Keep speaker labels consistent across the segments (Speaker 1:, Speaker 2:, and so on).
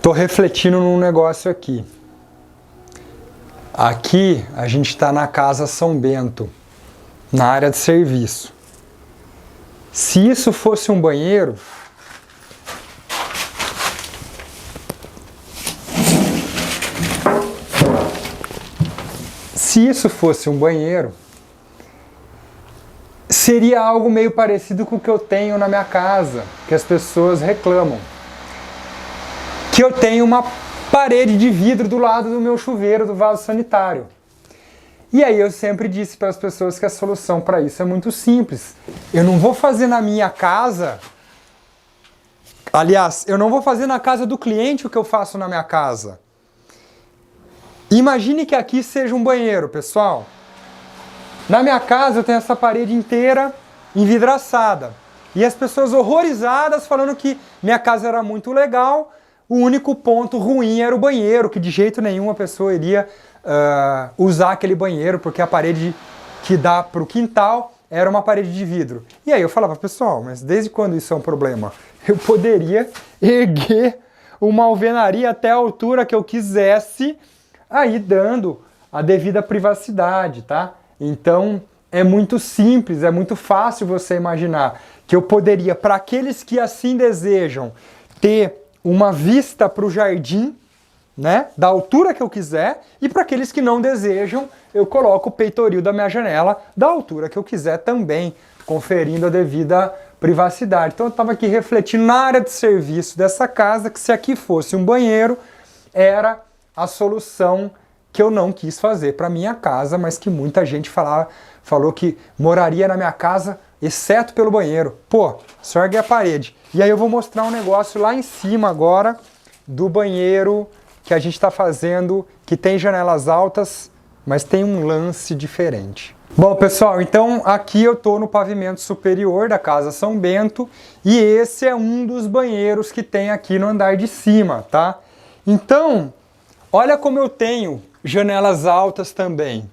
Speaker 1: Tô refletindo num negócio aqui. Aqui a gente está na Casa São Bento, na área de serviço. Se isso fosse um banheiro, seria algo meio parecido com o que eu tenho na minha casa, que as pessoas reclamam. Que eu tenho uma parede de vidro do lado do meu chuveiro, do vaso sanitário. E aí eu sempre disse para as pessoas que a solução para isso é muito simples. Eu não vou fazer na minha casa, aliás, eu não vou fazer na casa do cliente o que eu faço na minha casa. Imagine que aqui seja um banheiro, pessoal. Na minha casa eu tenho essa parede inteira envidraçada. E as pessoas horrorizadas falando que minha casa era muito legal, o único ponto ruim era o banheiro, que de jeito nenhum a pessoa iria usar aquele banheiro, porque a parede que dá para o quintal era uma parede de vidro. E aí eu falava, pessoal, mas desde quando isso é um problema? Eu poderia erguer uma alvenaria até a altura que eu quisesse, aí dando a devida privacidade, tá? Então é muito simples, é muito fácil você imaginar que eu poderia, para aqueles que assim desejam, ter uma vista para o jardim, né, da altura que eu quiser, e para aqueles que não desejam, eu coloco o peitoril da minha janela da altura que eu quiser também, conferindo a devida privacidade. Então eu estava aqui refletindo na área de serviço dessa casa, que se aqui fosse um banheiro, era a solução que eu não quis fazer para minha casa, mas que muita gente falou que moraria na minha casa, exceto pelo banheiro. Pô, só ergue a parede. E aí eu vou mostrar um negócio lá em cima agora, do banheiro que a gente está fazendo, que tem janelas altas, mas tem um lance diferente. Bom, pessoal, então aqui eu estou no pavimento superior da Casa São Bento, e esse é um dos banheiros que tem aqui no andar de cima, tá? Então, olha como eu tenho janelas altas também.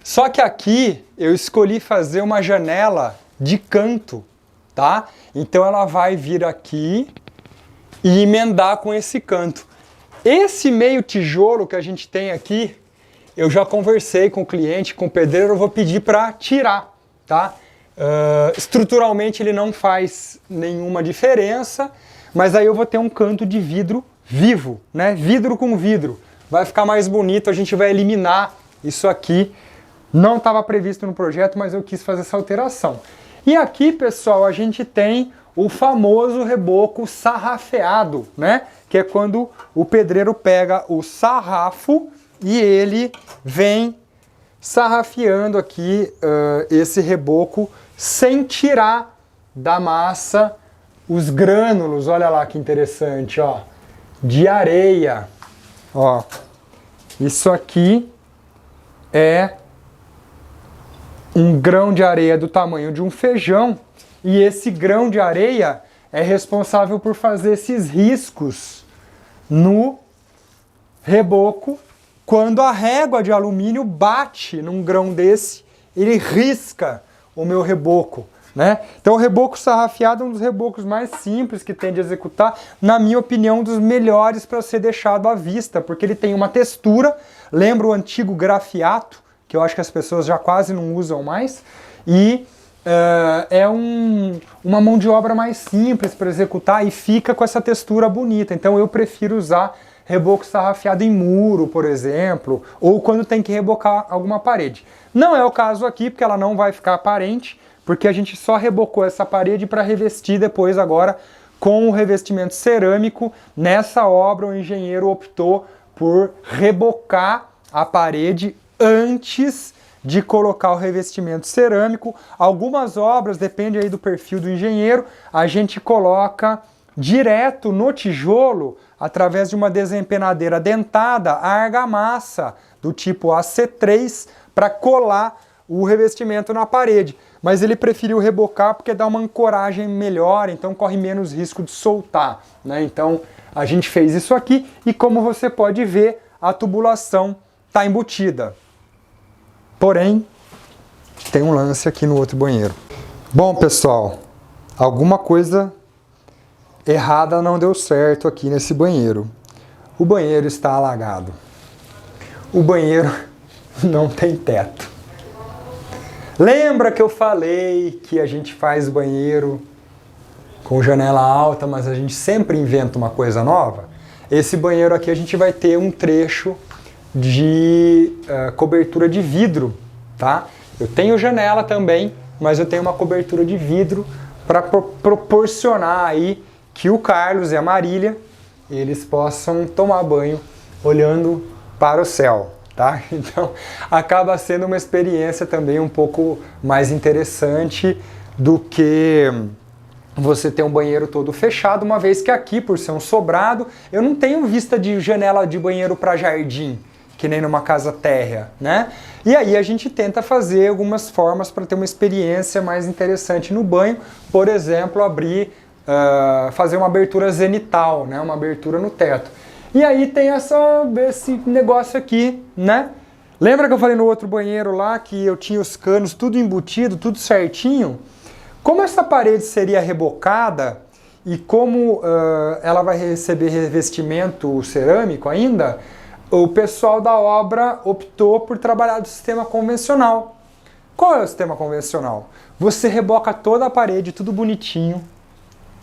Speaker 1: Só que aqui eu escolhi fazer uma janela de canto, tá? Então ela vai vir aqui e emendar com esse canto. Esse meio tijolo que a gente tem aqui, eu já conversei com o cliente, com o pedreiro, eu vou pedir para tirar, tá? Estruturalmente ele não faz nenhuma diferença, mas aí eu vou ter um canto de vidro vivo, né? Vidro com vidro. Vai ficar mais bonito, a gente vai eliminar isso aqui. Não estava previsto no projeto, mas eu quis fazer essa alteração. E aqui, pessoal, a gente tem o famoso reboco sarrafeado, né? Que é quando o pedreiro pega o sarrafo e ele vem sarrafeando aqui esse reboco sem tirar da massa os grânulos. Olha lá que interessante, ó, de areia. Ó, isso aqui é um grão de areia do tamanho de um feijão, e esse grão de areia é responsável por fazer esses riscos no reboco. Quando a régua de alumínio bate num grão desse, ele risca o meu reboco, né? Então o reboco sarrafeado é um dos rebocos mais simples que tem de executar, na minha opinião, um dos melhores para ser deixado à vista, porque ele tem uma textura, lembra o antigo grafiato, que eu acho que as pessoas já quase não usam mais, e é uma mão de obra mais simples para executar e fica com essa textura bonita. Então eu prefiro usar reboco sarrafeado em muro, por exemplo, ou quando tem que rebocar alguma parede. Não é o caso aqui, porque ela não vai ficar aparente, porque a gente só rebocou essa parede para revestir depois agora com o revestimento cerâmico. Nessa obra o engenheiro optou por rebocar a parede antes de colocar o revestimento cerâmico. Algumas obras, depende aí do perfil do engenheiro, a gente coloca direto no tijolo, através de uma desempenadeira dentada, a argamassa do tipo AC3 para colar o revestimento na parede. Mas ele preferiu rebocar porque dá uma ancoragem melhor, então corre menos risco de soltar, né? Então a gente fez isso aqui e, como você pode ver, a tubulação está embutida. Porém, tem um lance aqui no outro banheiro. Bom, pessoal, alguma coisa errada não deu certo aqui nesse banheiro. O banheiro está alagado. O banheiro não tem teto. Lembra que eu falei que a gente faz banheiro com janela alta, mas a gente sempre inventa uma coisa nova? Esse banheiro aqui a gente vai ter um trecho de cobertura de vidro, tá? Eu tenho janela também, mas eu tenho uma cobertura de vidro para proporcionar aí que o Carlos e a Marília eles possam tomar banho olhando para o céu, tá? Então acaba sendo uma experiência também um pouco mais interessante do que você ter um banheiro todo fechado, uma vez que aqui, por ser um sobrado, eu não tenho vista de janela de banheiro para jardim, que nem numa casa térrea, né? E aí a gente tenta fazer algumas formas para ter uma experiência mais interessante no banho, por exemplo, fazer uma abertura zenital, né? Uma abertura no teto. E aí tem esse negócio aqui, né? Lembra que eu falei no outro banheiro lá que eu tinha os canos tudo embutido, tudo certinho? Como essa parede seria rebocada e como ela vai receber revestimento cerâmico ainda, o pessoal da obra optou por trabalhar do sistema convencional. Qual é o sistema convencional? Você reboca toda a parede, tudo bonitinho,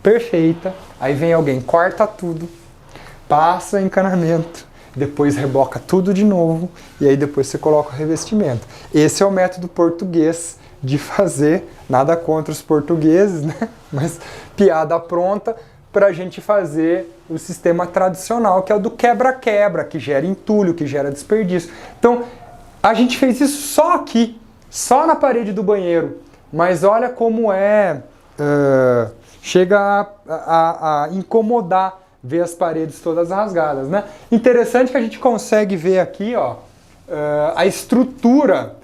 Speaker 1: perfeita, aí vem alguém, corta tudo, passa encanamento, depois reboca tudo de novo e aí depois você coloca o revestimento. Esse é o método português de fazer, nada contra os portugueses, né? Mas piada pronta para a gente fazer o sistema tradicional, que é o do quebra-quebra, que gera entulho, que gera desperdício. Então, a gente fez isso só aqui, só na parede do banheiro, mas olha como chega a incomodar ver as paredes todas rasgadas, né? Interessante que a gente consegue ver aqui, ó, a estrutura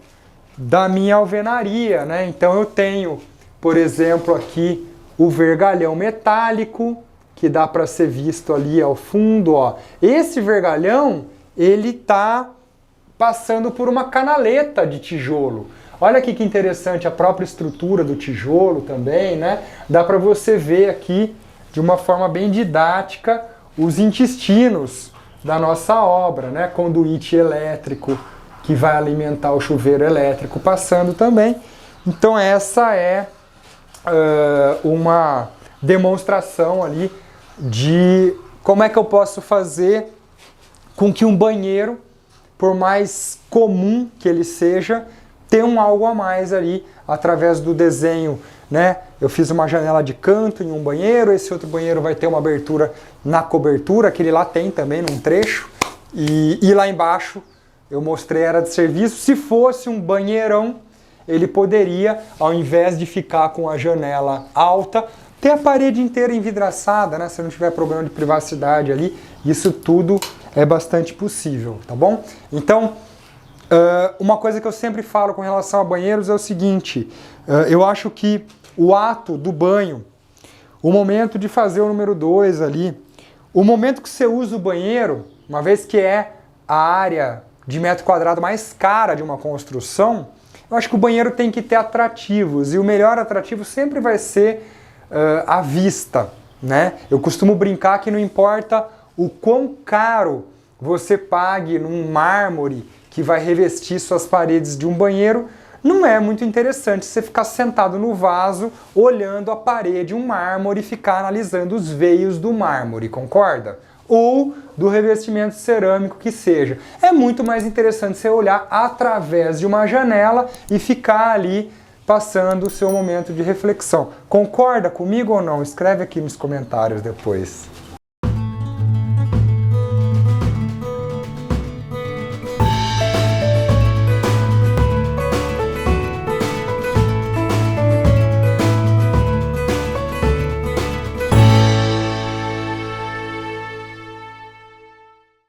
Speaker 1: da minha alvenaria, né? Então eu tenho, por exemplo, aqui o vergalhão metálico, que dá para ser visto ali ao fundo, ó. Esse vergalhão, ele tá passando por uma canaleta de tijolo. Olha aqui que interessante a própria estrutura do tijolo também, né? Dá para você ver aqui de uma forma bem didática os intestinos da nossa obra, né? Conduíte elétrico que vai alimentar o chuveiro elétrico passando também. Então essa é uma demonstração ali de como é que eu posso fazer com que um banheiro, por mais comum que ele seja, tenha algo a mais ali através do desenho, né? Eu fiz uma janela de canto em um banheiro, esse outro banheiro vai ter uma abertura na cobertura, aquele lá tem também num trecho, e lá embaixo eu mostrei a área de serviço. Se fosse um banheirão, ele poderia, ao invés de ficar com a janela alta, ter a parede inteira envidraçada, né? Se não tiver problema de privacidade ali, isso tudo é bastante possível, tá bom? Então, uma coisa que eu sempre falo com relação a banheiros é o seguinte, eu acho que o ato do banho, o momento de fazer o número 2 ali, o momento que você usa o banheiro, uma vez que é a área de metro quadrado mais cara de uma construção, eu acho que o banheiro tem que ter atrativos, e o melhor atrativo sempre vai ser a vista, né? Eu costumo brincar que não importa o quão caro você pague num mármore que vai revestir suas paredes de um banheiro, não é muito interessante você ficar sentado no vaso olhando a parede, um mármore, e ficar analisando os veios do mármore, concorda? Ou do revestimento cerâmico que seja. É muito mais interessante você olhar através de uma janela e ficar ali passando o seu momento de reflexão. Concorda comigo ou não? Escreve aqui nos comentários depois.